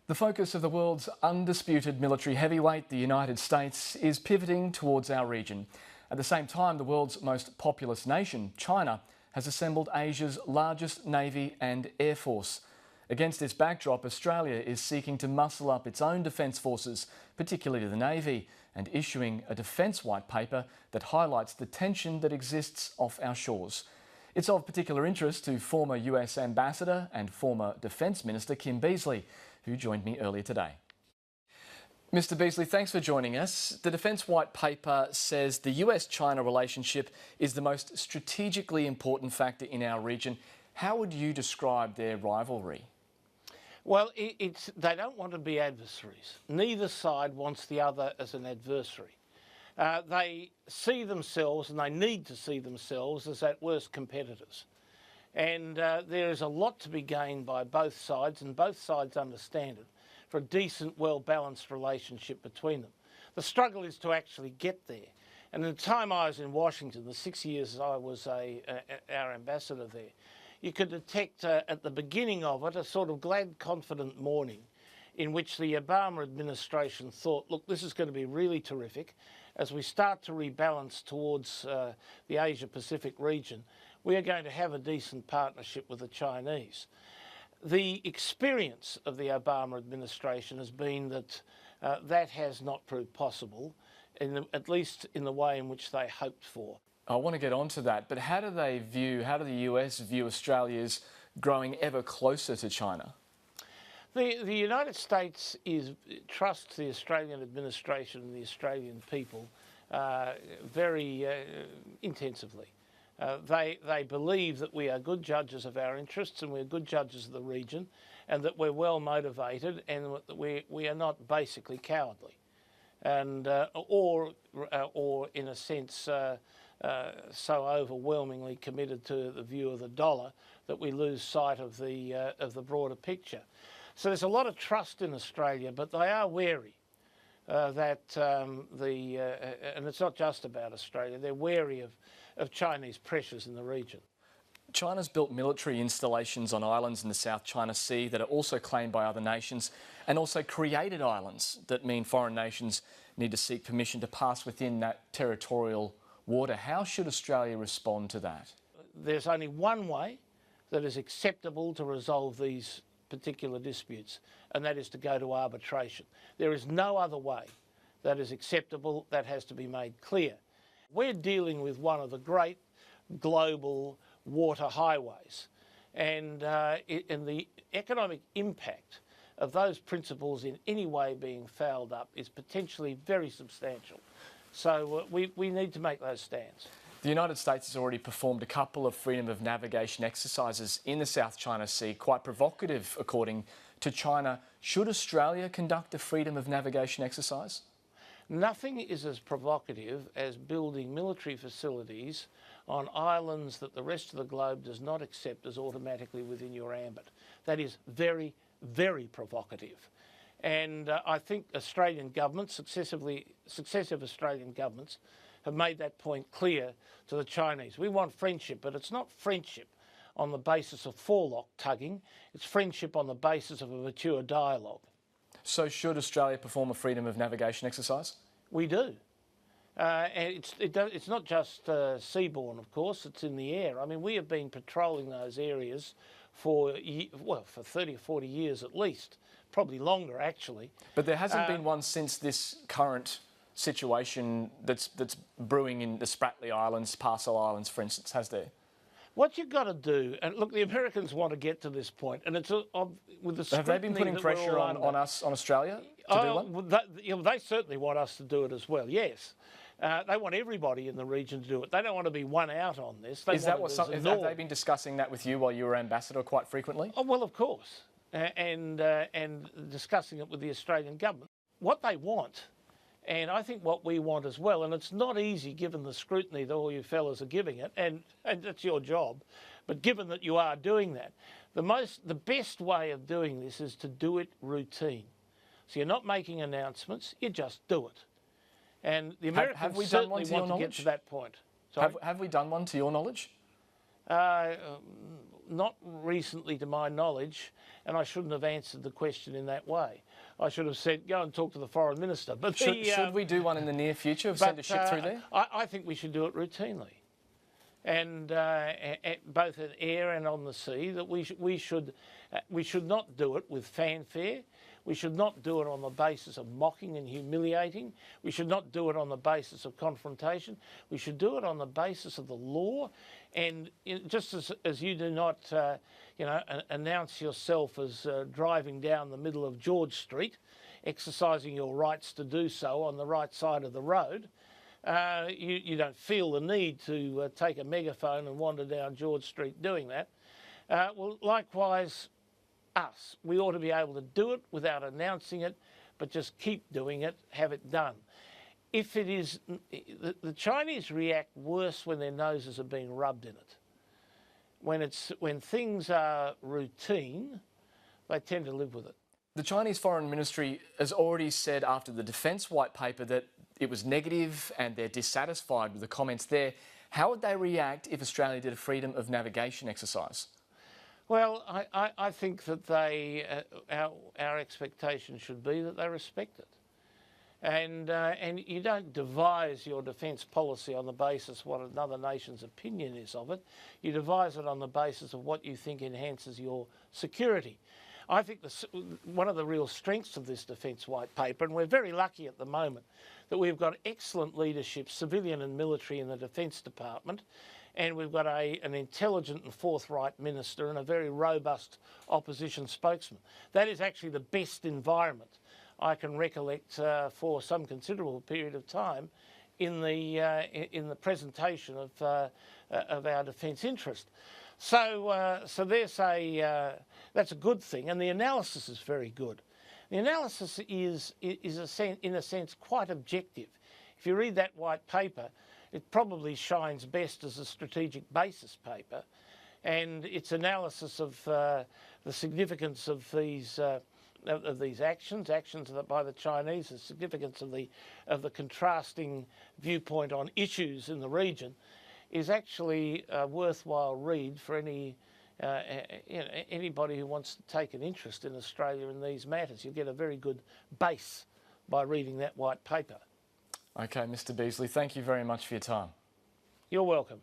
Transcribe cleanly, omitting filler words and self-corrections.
The focus of the world's undisputed military heavyweight, the United States, is pivoting towards our region. At the same time, the world's most populous nation, China, has assembled Asia's largest navy and air force. Against this backdrop, Australia is seeking to muscle up its own defence forces, particularly the Navy, and issuing a defence white paper that highlights the tension that exists off our shores. It's of particular interest to former US Ambassador and former Defence Minister Kim Beazley, who joined me earlier today. Mr. Beazley, thanks for joining us. The Defence White Paper says the US-China relationship is the most strategically important factor in our region. How would you describe their rivalry? Well, they don't want to be adversaries. Neither side wants the other as an adversary. They see themselves, and they need to see themselves, as at worst competitors. And there is a lot to be gained by both sides, and both sides understand it, for a decent, well-balanced relationship between them. The struggle is to actually get there. And in the time I was in Washington, the 6 years I was our ambassador there, you could detect at the beginning of it a sort of glad, confident morning in which the Obama administration thought, look, this is going to be really terrific. As we start to rebalance towards the Asia-Pacific region, we are going to have a decent partnership with the Chinese. The experience of the Obama administration has been that that has not proved possible, at least in the way in which they hoped for. I want to get onto that, but how do the US view Australia's growing ever closer to China? The United States trusts the Australian administration and the Australian people very intensively. They believe that we are good judges of our interests and we're good judges of the region, and that we're well motivated and that we are not basically cowardly, and or in a sense so overwhelmingly committed to the view of the dollar that we lose sight of the broader picture. So there's a lot of trust in Australia, but they are wary that and it's not just about Australia, they're wary of Chinese pressures in the region. China's built military installations on islands in the South China Sea that are also claimed by other nations, and also created islands that mean foreign nations need to seek permission to pass within that territorial water. How should Australia respond to that? There's only one way that is acceptable to resolve these particular disputes, and that is to go to arbitration. There is no other way that is acceptable. That has to be made clear. We're dealing with one of the great global water highways, and the economic impact of those principles in any way being fouled up is potentially very substantial. So we need to make those stands. The United States has already performed a couple of freedom of navigation exercises in the South China Sea, quite provocative according to China. Should Australia conduct a freedom of navigation exercise? Nothing is as provocative as building military facilities on islands that the rest of the globe does not accept as automatically within your ambit. That is very, very provocative. And I think Australian governments, successive Australian governments, have made that point clear to the Chinese. We want friendship, but it's not friendship on the basis of forelock tugging. It's friendship on the basis of a mature dialogue. So should Australia perform a freedom of navigation exercise? We do. And it's not just seaborne, of course, it's in the air. I mean, we have been patrolling those areas for 30 or 40 years at least, probably longer actually. But there hasn't been one since this current situation that's brewing in the Spratly Islands, Parcel Islands, for instance, has there? What you've got to do, and look, the Americans want to get to this point, and it's with the Have they been putting pressure on us, on Australia, to do one? They certainly want us to do it as well, yes. They want everybody in the region to do it. They don't want to be one out on this. Have they been discussing that with you while you were ambassador quite frequently? Oh, well, of course, and discussing it with the Australian government. What they want, and I think what we want as well, and it's not easy given the scrutiny that all you fellas are giving it, and it's your job, but given that you are doing that, the best way of doing this is to do it routine. So you're not making announcements, you just do it. And the Americans certainly want to get to that point. Have we done one to your knowledge? not recently to my knowledge, and I shouldn't have answered the question in that way. I should have said, go and talk to the Foreign Minister. But should we do one in the near future? Send a ship through there? I think we should do it routinely. And both in air and on the sea, that we should not do it with fanfare. We should not do it on the basis of mocking and humiliating. We should not do it on the basis of confrontation. We should do it on the basis of the law. And just as you do not, announce yourself as driving down the middle of George Street, exercising your rights to do so on the right side of the road, you don't feel the need to take a megaphone and wander down George Street doing that. Well, likewise, we ought to be able to do it without announcing it, but just keep doing it, have it done. If it is, the Chinese react worse when their noses are being rubbed in it. When things are routine, they tend to live with it. The Chinese Foreign Ministry has already said after the Defence White Paper that it was negative and they're dissatisfied with the comments there. How would they react if Australia did a freedom of navigation exercise? Well, I think that our expectation should be that they respect it. And you don't devise your defence policy on the basis of what another nation's opinion is of it. You devise it on the basis of what you think enhances your security. I think one of the real strengths of this Defence White Paper, and we're very lucky at the moment, that we've got excellent leadership, civilian and military, in the Defence Department, and we've got an intelligent and forthright minister and a very robust opposition spokesman. That is actually the best environment I can recollect for some considerable period of time in the presentation of our defence interest. So that's a good thing, and the analysis is very good. The analysis is in a sense quite objective. If you read that white paper, it probably shines best as a strategic basis paper, and its analysis of the significance of these actions by the Chinese, the significance of the contrasting viewpoint on issues in the region, is actually a worthwhile read for anybody who wants to take an interest in Australia in these matters. You'll get a very good base by reading that white paper. Okay, Mr. Beazley, thank you very much for your time. You're welcome.